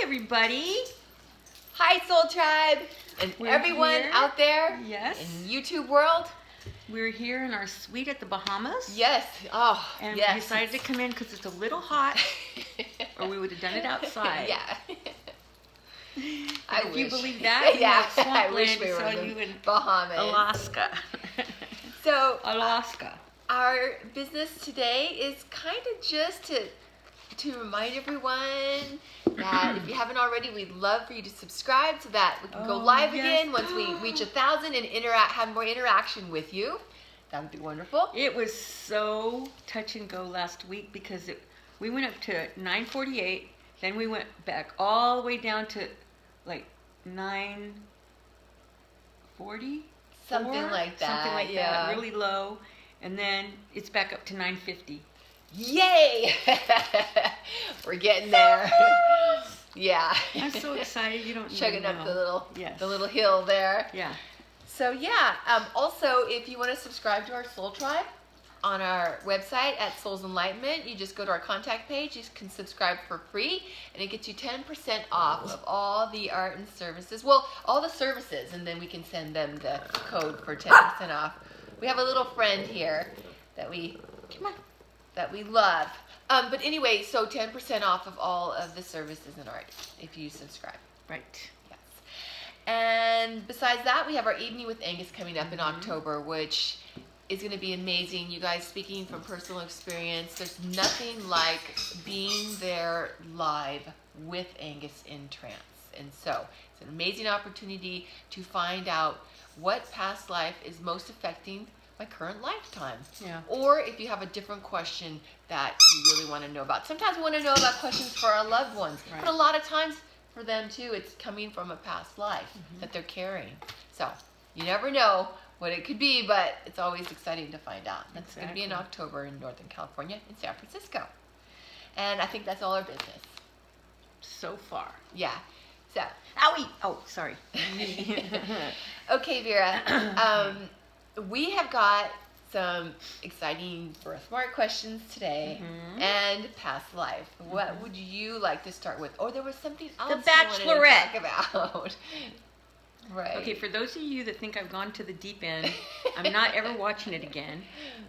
everybody. Hi, Soul Tribe, and We're everyone here. out there Yes. in YouTube world. We're here in our suite at the Bahamas. Yes. Oh, And yes. we decided to come in because it's a little hot, or we would have done it outside. Yeah. If you believe that, Yeah, we have I wish swampland we were saw in the you in Bahamas. Alaska. So, Alaska. our business today is kind of just to remind everyone that if you haven't already, we'd love for you to subscribe so that we can go live again once we reach 1,000 and have more interaction with you. That would be wonderful. It was so touch and go last week because we went up to 948, then we went back all the way down to like 940, Something like that. that, really low, and then it's back up to 950. Yay! We're getting there. Yeah. I'm so excited. You don't chugging even up know. the little hill there. Yeah. So yeah. Also, if you want to subscribe to our Soul Tribe on our website at Soul's Enlightenment, you just go to our contact page. You can subscribe for free, and it gets you 10% off of all the art and services. Well, all the services, and then we can send them the code for 10% off. We have a little friend here that we love. But anyway, so 10% off of all of the services and art if you subscribe. Right. Yes. And besides that, we have our Evening with Angus coming up in October, which is going to be amazing. You guys, speaking from personal experience, there's nothing like being there live with Angus in trance. And so it's an amazing opportunity to find out what past life is most affecting my current lifetime. Yeah. Or if you have a different question that you really want to know about. Sometimes we want to know about questions for our loved ones, right. But a lot of times for them too, it's coming from a past life that they're carrying. So you never know what it could be, but it's always exciting to find out. That's going to be in October in Northern California, in San Francisco. And I think that's all our business. So far. Yeah. So. Owie! Oh, sorry. Okay, Vera. We have got some exciting birthmark questions today and past life. What would you like to start with? Or there was something else The Bachelorette. you wanted to talk about. Right. Okay, for those of you that think I've gone to the deep end, I'm not ever watching it again.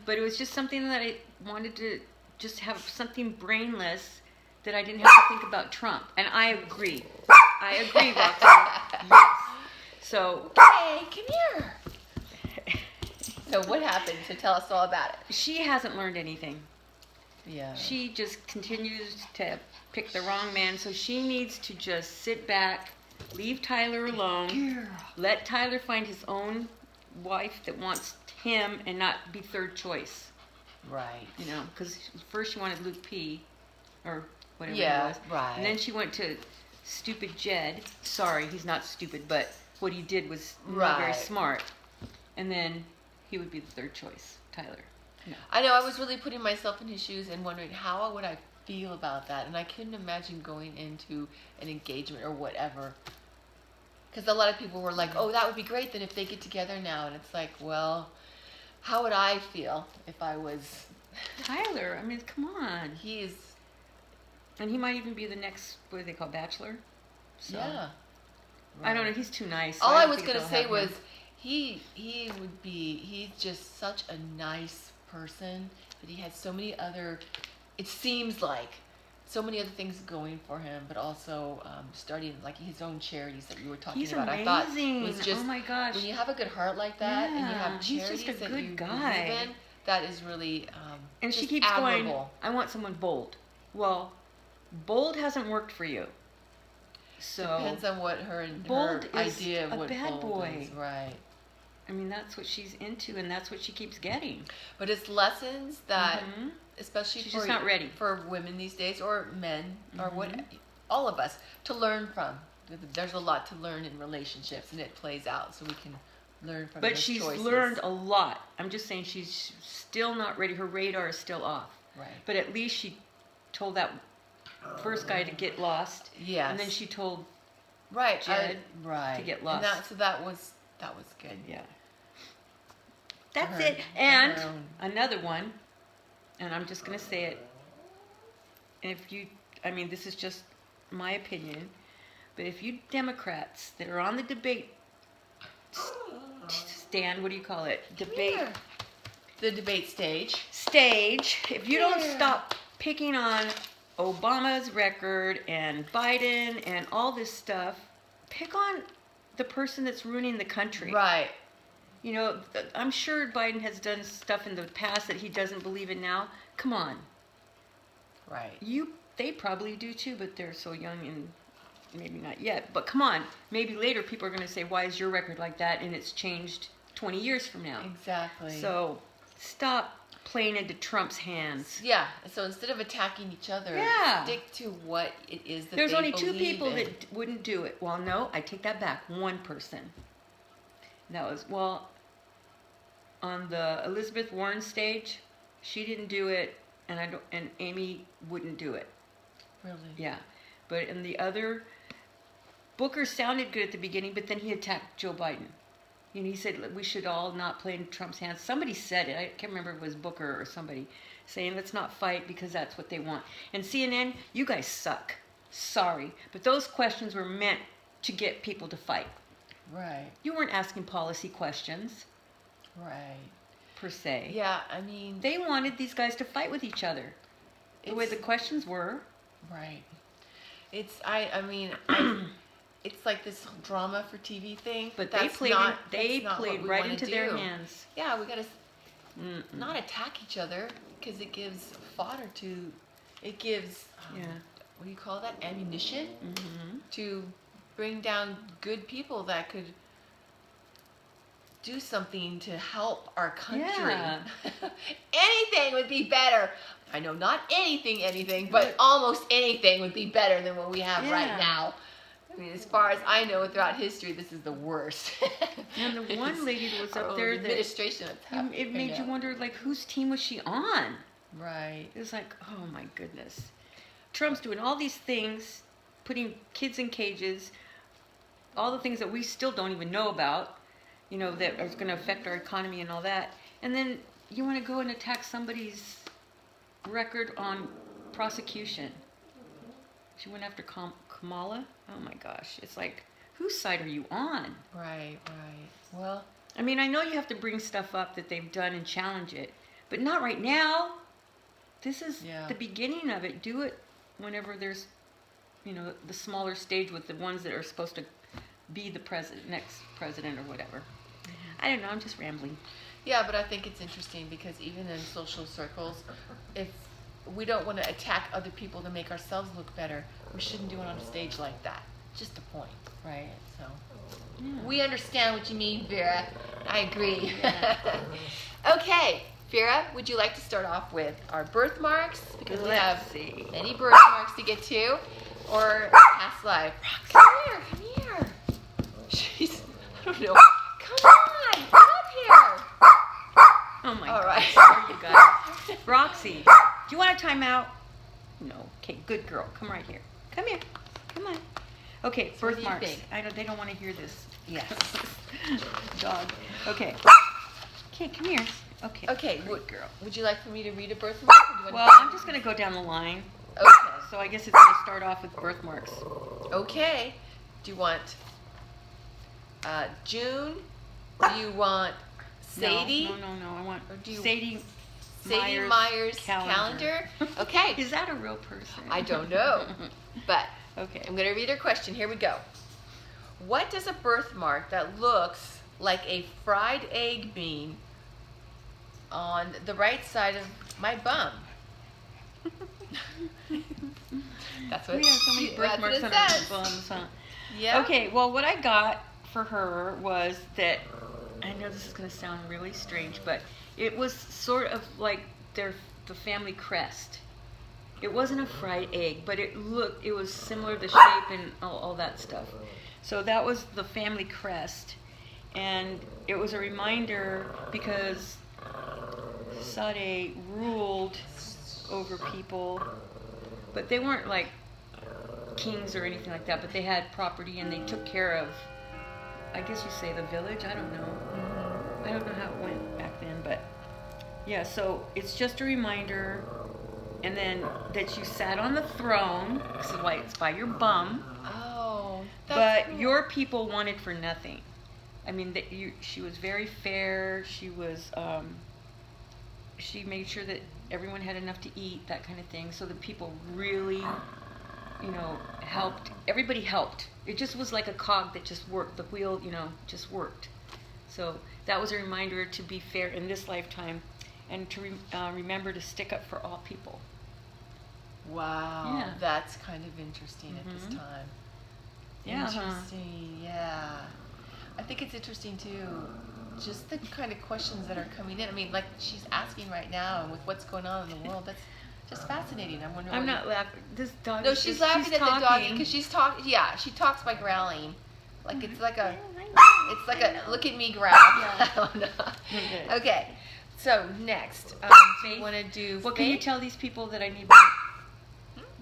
But it was just something that I wanted to just have something brainless that I didn't have to think about Trump. And I agree. Roxanne. Yes. So. Hey, come here. So what happened? So tell us all about it. She hasn't learned anything. Yeah. She just continues to pick the wrong man. So she needs to just sit back, leave Tyler alone, let Tyler find his own wife that wants him and not be third choice. Right. You know, because first she wanted Luke P. or whatever it was. Right. And then she went to stupid Jed. Sorry, he's not stupid, but what he did was not very smart. And then he would be the third choice, Tyler. No. I know, I was really putting myself in his shoes and wondering how would I feel about that. And I couldn't imagine going into an engagement or whatever. Because a lot of people were like, oh, that would be great then if they get together now. And it's like, well, how would I feel if I was... Tyler, I mean, come on. He's... And he might even be the next, what do they call, bachelor? So, yeah. Right. I don't know, he's too nice. All I was going to say was, he's just such a nice person, but he has so many other, it seems like, so many other things going for him, but also starting like his own charities that you were talking about. Amazing. I thought was just, oh my gosh. when you have a good heart like that and you have charities he's just a that good you guy. believe in, that is really and just she keeps admirable. going, I want someone bold. Well, bold hasn't worked for you. So depends on what her bold idea of a what bad bold boy. is. Right. I mean, that's what she's into, and that's what she keeps getting. But it's lessons that, especially she's just not ready for women these days, or men, or what, all of us, to learn from. There's a lot to learn in relationships, and it plays out, so we can learn from. But she's learned a lot. I'm just saying she's still not ready. Her radar is still off. Right. But at least she told that first guy to get lost. Yes. And then she told Jed to get lost. And that was good. Yeah. That's it. And another one, and I'm just going to say it. If you, I mean, this is just my opinion, But if you Democrats that are on the debate stand, what do you call it? Debate. Here. The debate stage. If you don't stop picking on Obama's record and Biden and all this stuff, pick on the person that's ruining the country. Right. You know, I'm sure Biden has done stuff in the past that he doesn't believe in now. Come on. Right. They probably do too, but they're so young and maybe not yet. But come on, maybe later people are going to say, why is your record like that? And it's changed 20 years from now. Exactly. So stop playing into Trump's hands. Yeah. So instead of attacking each other, stick to what it is that There's they only two believe people in. that wouldn't do it. Well, no, I take that back. One person. That was, on the Elizabeth Warren stage, she didn't do it, and Amy wouldn't do it. Really? Yeah. But in the other, Booker sounded good at the beginning, but then he attacked Joe Biden. And he said we should all not play in Trump's hands. Somebody said it. I can't remember if it was Booker or somebody saying let's not fight because that's what they want. And CNN, you guys suck. Sorry. But those questions were meant to get people to fight. Right. You weren't asking policy questions. Right. Per se. Yeah, I mean... They wanted these guys to fight with each other. The way the questions were. Right. It's it's like this drama for TV thing. But that's they played right into their hands. Yeah, we got to not attack each other because it gives fodder to, it gives, what do you call that, ammunition to bring down good people that could do something to help our country. Yeah. Anything would be better. I know not anything, but almost anything would be better than what we have right now. I mean, as far as I know, throughout history, this is the worst. And the one lady that was up there, administration, it made you wonder, like, whose team was she on? Right. It was like, oh my goodness. Trump's doing all these things, putting kids in cages, all the things that we still don't even know about, you know, that are going to affect our economy and all that. And then you want to go and attack somebody's record on prosecution. She went after Kamala. Oh my gosh. It's like, whose side are you on? Right. Well, I mean, I know you have to bring stuff up that they've done and challenge it, but not right now. This is the beginning of it. Do it whenever there's, you know, the smaller stage with the ones that are supposed to be the next president or whatever. I don't know. I'm just rambling. Yeah, but I think it's interesting because even in social circles, if we don't want to attack other people to make ourselves look better, we shouldn't do it on a stage like that. Just a point, right? So we understand what you mean, Vera. I agree. Yeah. Okay, Vera, would you like to start off with our birthmarks? Because we have many birthmarks to get to, or past life. Come here. Jeez, I don't know. Come on, get up here. Oh my All God. right. There you go. Roxy, do you want a timeout? No. Okay, good girl. Come right here. Come here. Come on. Okay, So what do you birthmarks. think? They don't want to hear this. Yes. Dog. Okay. Okay, come here. Okay. Okay, good girl. Would you like for me to read a birthmark? Or do you want Well, to... I'm just going to go down the line. Okay. So I guess it's going to start off with birthmarks. Okay. Do you want June? Do you want Sadie? No. I want Or do you- Sadie Myers calendar? Okay. Is that a real person? I don't know. But okay. I'm going to read her question. Here we go. What does a birthmark that looks like a fried egg bean on the right side of my bum? That's what We have so many birthmarks on our bums, huh? Yeah. Okay, well, what I got for her was that, I know this is going to sound really strange, but it was sort of like the family crest. It wasn't a fried egg, but it was similar, the shape and all that stuff. So that was the family crest. And it was a reminder because Sade ruled over people, but they weren't like kings or anything like that, but they had property and they took care of, I guess you say, the village. I don't know. I don't know how it went back then, but yeah, so it's just a reminder. And then that you sat on the throne, this is why it's by your bum. Oh. But cool. your people wanted for nothing. I mean, she was very fair. She made sure that everyone had enough to eat, that kind of thing. So the people really, helped. Everybody helped. It just was like a cog that just worked. The wheel, just worked. So that was a reminder to be fair in this lifetime, and to remember to stick up for all people. Wow, Yeah. that's kind of interesting at this time. Yeah. Interesting, yeah. I think it's interesting too, just the kind of questions that are coming in. I mean, like she's asking right now, and with what's going on in the world, that's just fascinating. I'm wondering. I'm not laughing. This dog. No, she's laughing at talking. the doggy because she's talking. Yeah, she talks by growling, like it's like a look at me growl. I don't know. Okay, so next, do you want to do? What faith? can you tell these people that I need?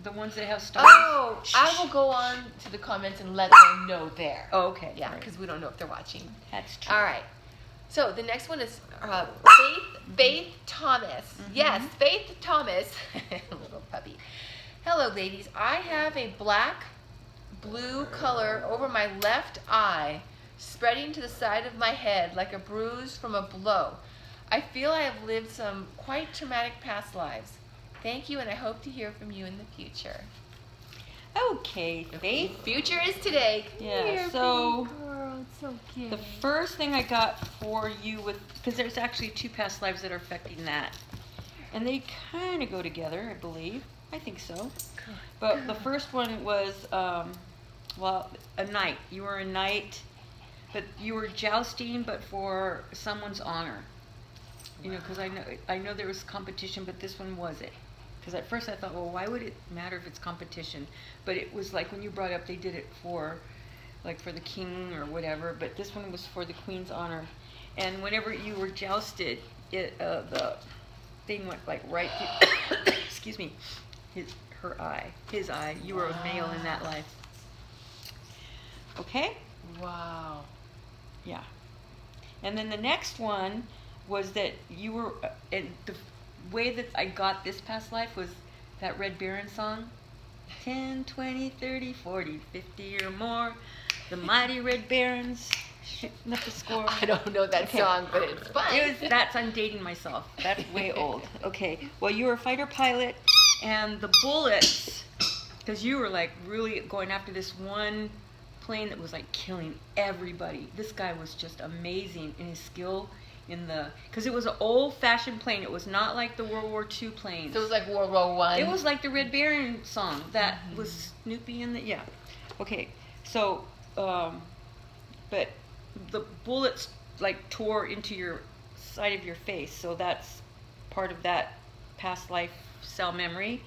The ones that have stars? Oh, I will go on to the comments and let them know there. Oh, okay. Yeah, because we don't know if they're watching. That's true. All right. So the next one is Faith Thomas. Yes, Faith Thomas. Little puppy. Hello, ladies. I have a blue color over my left eye, spreading to the side of my head like a bruise from a blow. I feel I have lived some quite traumatic past lives. Thank you, and I hope to hear from you in the future. Okay, Faith. Future is today. Yeah, so girl, it's so cute. the first thing I got for you because there's actually 2 past lives that are affecting that. And they kind of go together, I believe. I think so. Good. But the first one was, a knight. You were a knight, but you were jousting, but for someone's honor. Because I know there was competition, but this one wasn't. Because at first I thought, well, why would it matter if it's competition? But it was like when you brought up, they did it for the king or whatever. But this one was for the queen's honor. And whenever you were jousted, the thing went like right through, excuse me, his eye. You were a male in that life. Okay? Wow. Yeah. And then the next one was that you were, and the way that I got this past life was that Red Baron song. 10, 20, 30, 40, 50 or more. The mighty Red Barons shooting up the score. I don't know that song, but it's fun. I'm dating myself. That's way old. Okay. Well, you were a fighter pilot, and the bullets, because you were like really going after this one plane that was like killing everybody. This guy was just amazing in his skill. Because it was an old-fashioned plane. It was not like the World War II planes. So it was like World War I. It was like the Red Baron song that was Snoopy in the Okay, so but the bullets like tore into your side of your face. So that's part of that past life cell memory,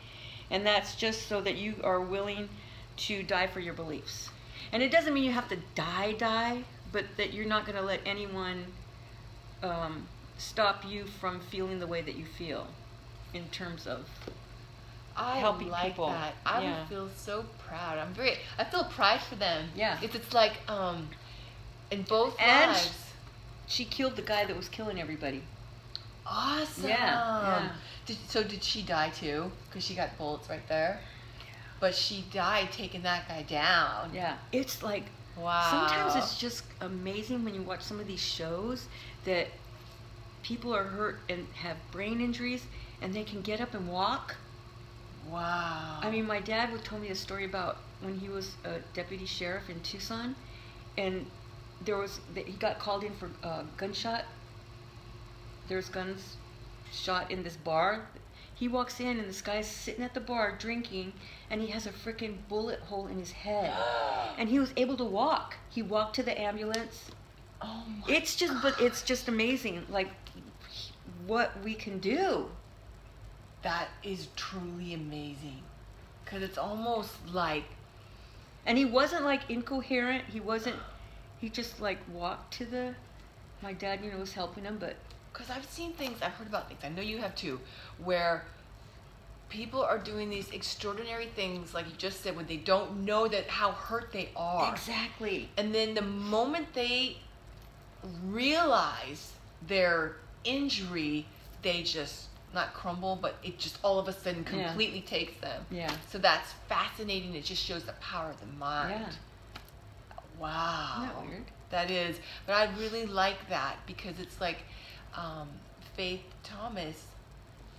and that's just so that you are willing to die for your beliefs. And it doesn't mean you have to die, but that you're not going to let anyone stop you from feeling the way that you feel in terms of helping people. That. I would feel so proud. I feel pride for them. Yeah. It's like in both and lives. She killed the guy that was killing everybody. Awesome. Yeah. Did she die too? Because she got bullets right there. Yeah. But she died taking that guy down. Yeah. It's like, wow. Sometimes it's just amazing when you watch some of these shows that people are hurt and have brain injuries and they can get up and walk. Wow. I mean, my dad told me a story about when he was a deputy sheriff in Tucson, and he got called in for gunshot. There's guns shot in this bar. He walks in and this guy's sitting at the bar drinking, and he has a freaking bullet hole in his head. And he was able to walk. He walked to the ambulance. Oh my But it's just amazing, like what we can do. That is truly amazing, because it's almost like. And he wasn't like incoherent. He just like walked to the. My dad, was helping him, but. Because I've heard about things, I know you have too, where people are doing these extraordinary things, like you just said, when they don't know how hurt they are. Exactly. And then the moment they realize their injury, they just, not crumble, but it just all of a sudden completely takes them. Yeah. So that's fascinating. It just shows the power of the mind. Wow. Isn't that weird? That is. But I really like that because it's like Faith Thomas,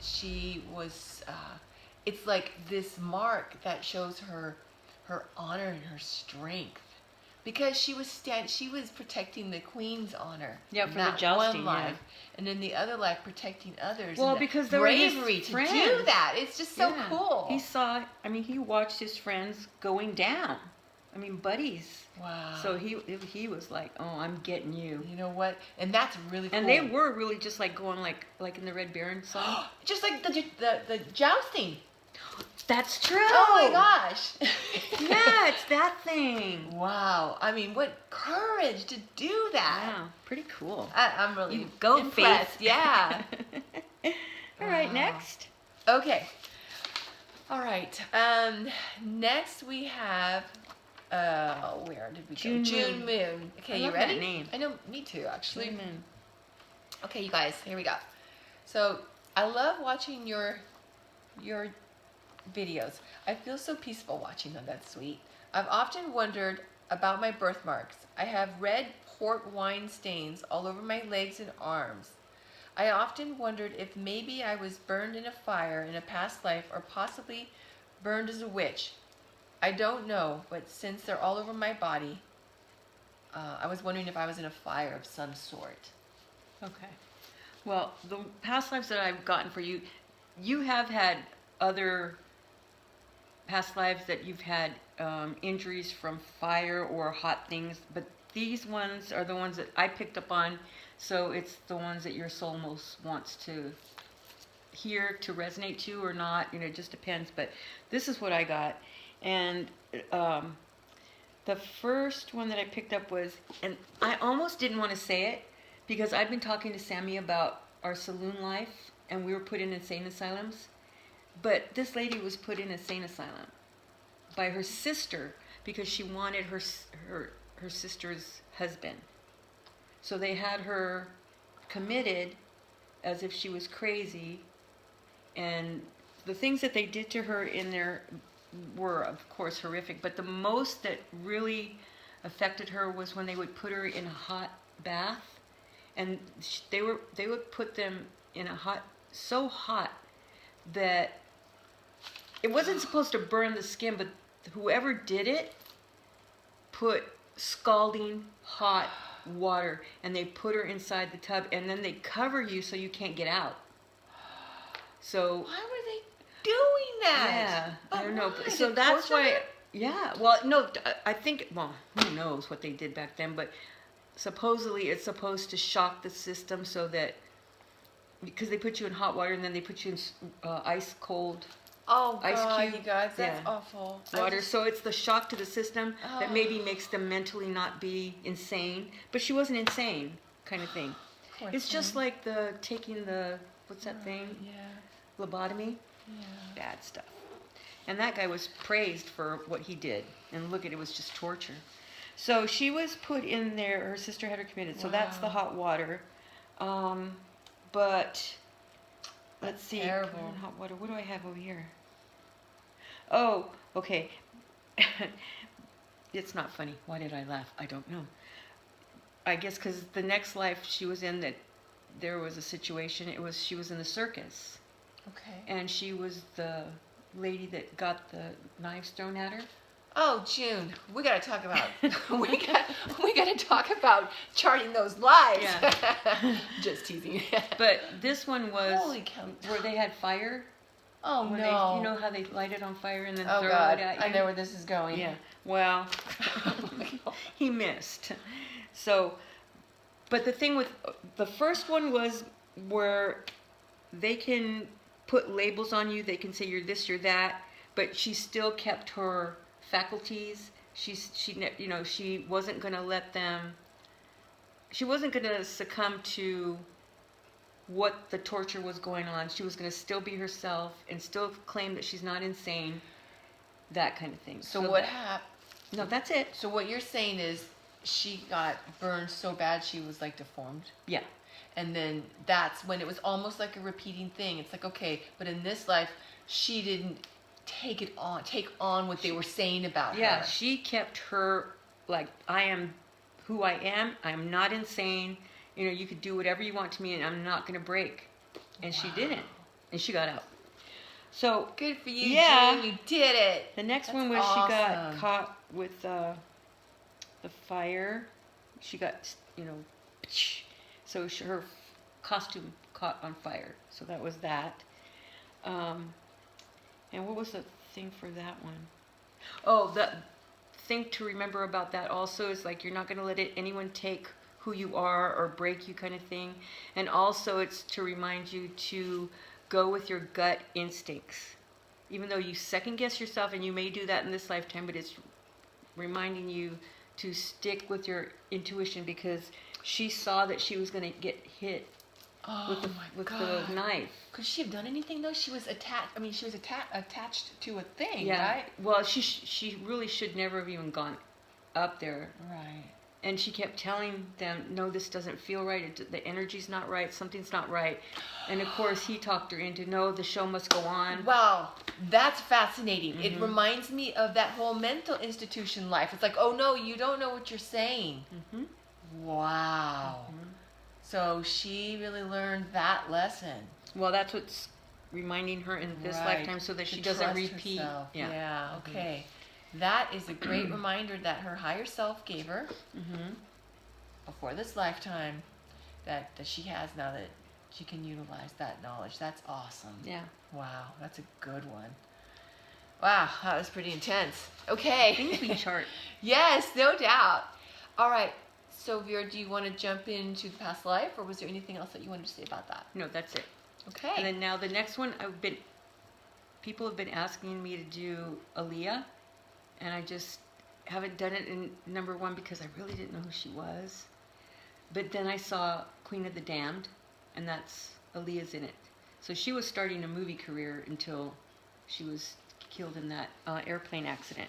she was, it's like this mark that shows her honor and her strength. Because she was protecting the queen's honor. Yeah, for the that jousting, one life, yeah. and in the other life protecting others. Well, and because the they were his bravery to friends. do that. It's just so cool. He watched his friends going down. I mean, buddies. Wow. So he was like, oh, I'm getting you. You know what? And that's really cool. And they were really just like going like in the Red Baron song. Just like the jousting. That's true. Oh my gosh. Yeah, it's that thing. Wow. I mean, what courage to do that. Wow, pretty cool. I'm really You go, impressed. Faith. Yeah. All right, next. Okay. All right. Next we have where did we go? June Moon. Okay, I you love ready? that name. I know, me too, actually. June Moon. Okay, you guys, here we go. So I love watching your videos. I feel so peaceful watching them. That's sweet. I've often wondered about my birthmarks. I have red port wine stains all over my legs and arms. I often wondered if maybe I was burned in a fire in a past life or possibly burned as a witch. I don't know, but since they're all over my body, I was wondering if I was in a fire of some sort. Okay. Well, the past lives that I've gotten for you, you have had other past lives that you've had injuries from fire or hot things, but these ones are the ones that I picked up on, so it's the ones that your soul most wants to hear, to resonate to or not, it just depends, but this is what I got. And the first one that I picked up was, and I almost didn't want to say it, because I've been talking to Sammy about our saloon life, and we were put in insane asylums. But this lady was put in an insane asylum by her sister because she wanted her sister's husband. So they had her committed as if she was crazy, and the things that they did to her in there were, of course, horrific. But the most that really affected her was when they would put her in a hot bath. And they would put them in a hot, so hot that it wasn't supposed to burn the skin, but whoever did it put scalding hot water, and they put her inside the tub, and then they cover you so you can't get out. So why were they doing that? Yeah, but I don't know. Why? So that's why. Yeah. Well, no, I think. Well, who knows what they did back then, but. Supposedly it's supposed to shock the system so that, because they put you in hot water and then they put you in ice cold ice cube. You guys, that's awful. Water. So it's the shock to the system that maybe makes them mentally not be insane. But she wasn't insane, kind of thing. It's just like the taking the, what's that thing? Yeah. Lobotomy. Yeah. Bad stuff. And that guy was praised for what he did. And look, it was just torture. So she was put in there, her sister had her committed, so that's the hot water. But, let's see. Terrible. Hot water, what do I have over here? Oh, okay. It's not funny. Why did I laugh? I don't know. I guess because the next life she was in, that there was a situation, she was in the circus. Okay. And she was the lady that got the knives thrown at her. Oh, June, we got to talk about we got to talk about charting those lives. Yeah. Just teasing. But this one was Holy cow. where they had fire. Oh no! You know how they light it on fire and then oh throw God, it at you? I know where this is going. Yeah. Well, he missed. So, but the thing with the first one was where they can put labels on you. They can say you're this, you're that, but she still kept her faculties. She wasn't going to let them. She wasn't going to succumb to what the torture was going on. She was going to still be herself and still claim that she's not insane. That kind of thing. So what happened? No, that's it. So what you're saying is she got burned so bad she was like deformed. Yeah. And then that's when it was almost like a repeating thing. It's like, okay, but in this life she didn't take on what they were saying about her. Yeah, she kept her like, I am who I am. I'm not insane. You know, you could do whatever you want to me, and I'm not going to break. And she didn't, and she got out. So good for you, yeah, June. You did it. the next That's one was awesome. she got caught with the fire. She got, you know, so her costume caught on fire. So that was that. And what was the thing for that one? Oh, the thing to remember about that also is like you're not going to let anyone take who you are or break you, kind of thing. And also it's to remind you to go with your gut instincts. Even though you second guess yourself, and you may do that in this lifetime, but it's reminding you to stick with your intuition, because she saw that she was going to get hit with the knife. Could she have done anything though? She was attached. I mean, she was attached to a thing, Yeah. right? Well, she really should never have even gone up there. Right. And she kept telling them, no, this doesn't feel right. The energy's not right. Something's not right. And of course, he talked her into, no, the show must go on. Wow, that's fascinating. Mm-hmm. It reminds me of that whole mental institution life. It's like, oh no, you don't know what you're saying. Mm-hmm. Wow. Mm-hmm. So she really learned that lesson. Well, that's what's reminding her in this lifetime, so that she doesn't repeat. Herself. Yeah. Mm-hmm. Okay. That is a great reminder that her higher self gave her before this lifetime, that she has now, that she can utilize that knowledge. That's awesome. Yeah. Wow, that's a good one. Wow, that was pretty intense. Okay. Things we chart. Yes, no doubt. All right. So, Vera, do you want to jump into the past life, or was there anything else that you wanted to say about that? No, that's it. Okay. And then now the next one, people have been asking me to do Aaliyah, and I just haven't done it in number one because I really didn't know who she was. But then I saw Queen of the Damned, and that's Aaliyah's in it. So she was starting a movie career until she was killed in that airplane accident.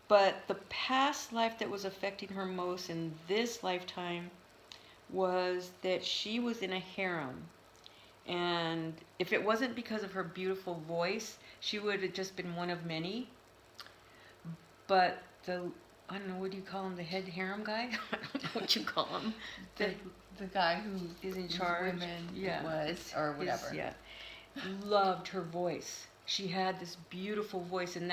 But the past life that was affecting her most in this lifetime was that she was in a harem. And if it wasn't because of her beautiful voice, she would have just been one of many. But I don't know, what do you call him? The head harem guy? I don't know what you call him. The guy who is in charge. Women Yeah. or whatever. Loved her voice. She had this beautiful voice, and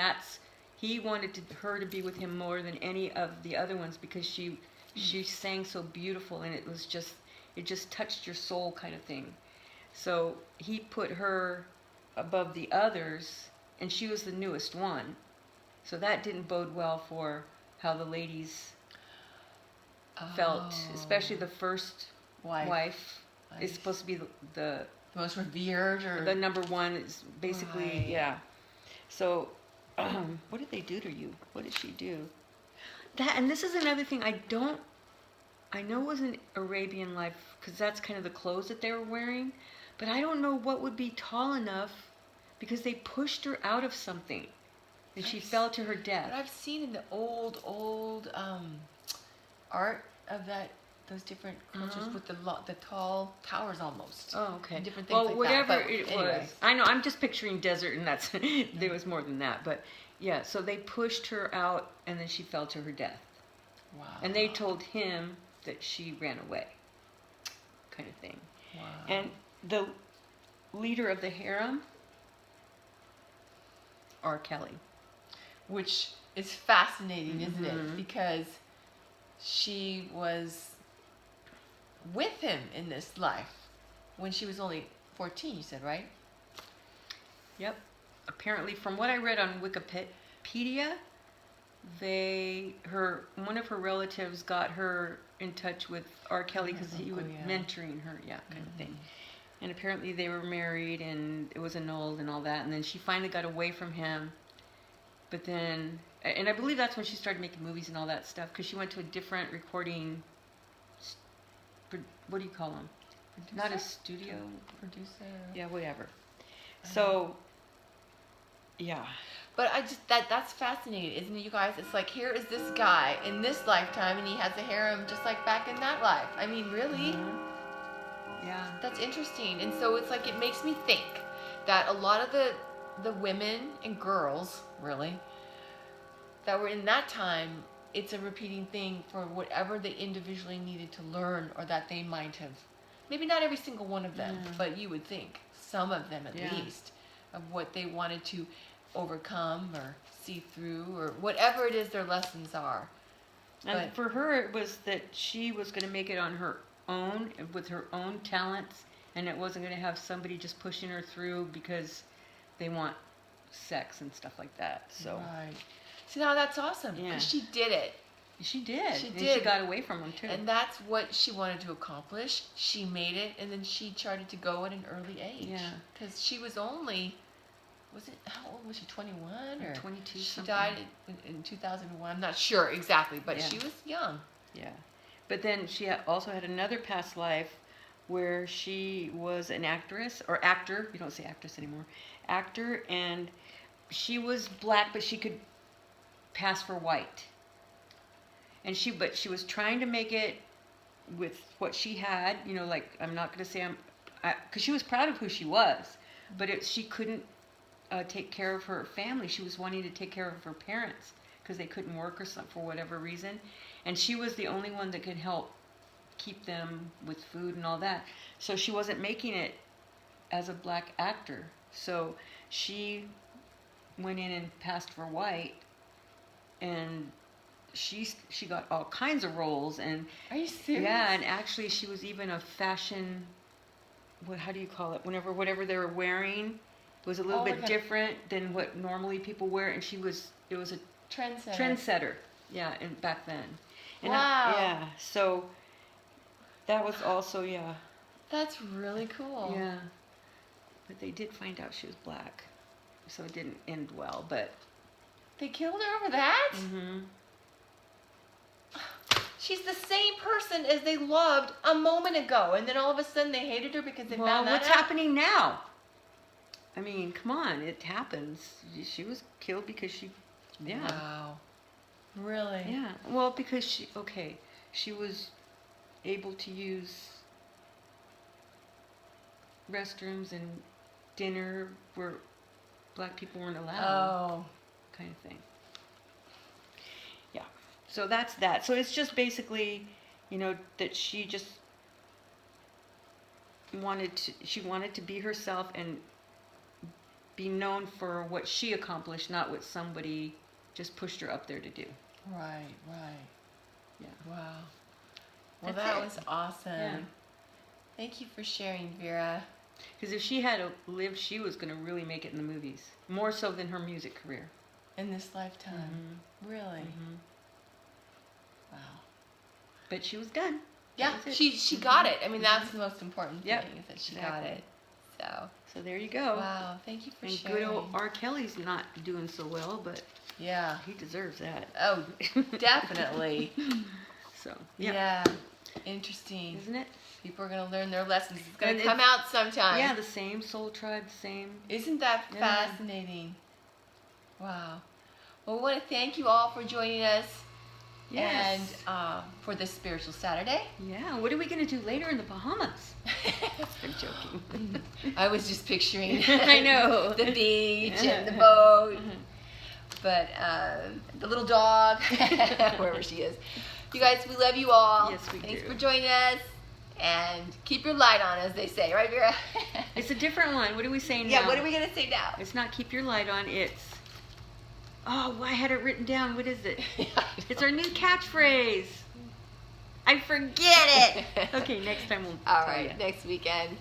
he wanted her to be with him more than any of the other ones, because she sang so beautiful, and it just touched your soul, kind of thing. So he put her above the others, and she was the newest one. So that didn't bode well for how the ladies felt, especially the first wife is supposed to be the most revered, or the number one is basically yeah. So what did they do to you? What did she do? And this is another thing I know it was an Arabian life, because that's kind of the clothes that they were wearing, but I don't know what would be tall enough, because they pushed her out of something and she fell to her death. But I've seen in the old art of those different cultures with the tall towers almost. Oh, okay. And different things like whatever that. But it anyway. was. I know, I'm just picturing desert, and that's there was more than that. But yeah, so they pushed her out, and then she fell to her death. Wow. And they told him that she ran away, kind of thing. Wow. And the leader of the harem, R. Kelly. Which is fascinating, isn't it? Because she was with him in this life when she was only 14, you said, right? Yep. Apparently, from what I read on Wikipedia, one of her relatives got her in touch with R. Kelly, because he was mentoring her, kind of thing. And apparently they were married, and it was annulled and all that. And then she finally got away from him. But then, and I believe that's when she started making movies and all that stuff, because she went to a different recording, what do you call them? Producer? Not a studio. Producer. Yeah, whatever. So, yeah. But that's fascinating, isn't it, you guys? It's like, here is this guy in this lifetime, and he has a harem just like back in that life. I mean, really? Yeah. That's interesting. And so it's like, it makes me think that a lot of the women and girls, really, that were in that time it's a repeating thing for whatever they individually needed to learn, or that they might have, maybe not every single one of them, but you would think some of them at least, of what they wanted to overcome or see through, or whatever it is their lessons are. And for her, it was that she was going to make it on her own, with her own talents, and it wasn't going to have somebody just pushing her through because they want sex and stuff like that. So, right. So now that's awesome. Yeah. She did it. She did. She and did. She got away from him too. And that's what she wanted to accomplish. She made it, and then she started to go at an early age. Yeah. Because she was only, how old was she, 21 or 22 She something. died in 2001. I'm not sure exactly, but she was young. Yeah. But then she also had another past life where she was an actress, or actor, you don't say actress anymore, actor, and she was black, but she could pass for white. And she was trying to make it with what she had, you know, like, I'm not going to say because she was proud of who she was, but she couldn't take care of her family. She was wanting to take care of her parents because they couldn't work or something for whatever reason. And she was the only one that could help keep them with food and all that. So she wasn't making it as a black actor. So she went in and passed for white, and she got all kinds of roles. And Are you serious? yeah, and actually she was even a fashion, how do you call it, whatever they were wearing was a little bit different than what normally people wear, and it was a trendsetter, yeah, and back then. And wow. So that was also, That's really cool. yeah, but they did find out she was black, so it didn't end well, but They killed her over that? mm-hmm. She's the same person as they loved a moment ago, and then all of a sudden they hated her because they found that what's out? happening now? I mean, come on, it happens. She was killed because Wow. Really? Yeah, well, because she was able to use restrooms and dinner where black people weren't allowed. Oh. Kind of thing. Yeah. So that's that. So it's just basically, that she just wanted to be herself and be known for what she accomplished, not what somebody just pushed her up there to do. Right. Yeah. Wow. Well, That's that it. was awesome. Yeah. Thank you for sharing, Vera. Because if she had lived, she was going to really make it in the movies, more so than her music career. In this lifetime. Really? Mm-hmm. Wow. But she was done. Yeah, That was it. she got it. I mean, that's the most important thing, Yep, is that she exactly. got it. So there you go. Wow, thank you for And sharing. good old R. Kelly's not doing so well, but Yeah. he deserves that. Oh, definitely. So, Yeah. Interesting. Isn't it? People are going to learn their lessons. It's going And to come out sometime. Yeah, the same soul tribe, same. Isn't that Yeah. fascinating? Wow. Well, we want to thank you all for joining us. Yes. And for this Spiritual Saturday. Yeah, what are we going to do later in the Bahamas? I'm joking. I was just picturing I know. the beach and the boat. But the little dog, wherever she is. You guys, we love you all. Yes, we Thanks do. for joining us. And keep your light on, as they say. Right, Vera? It's a different one. What are we saying now? Yeah, what are we going to say now? It's not keep your light on, it's... Oh, I had it written down. What is it? It's our new catchphrase. I forget it. Okay, next time we'll All tell right, ya. next weekend.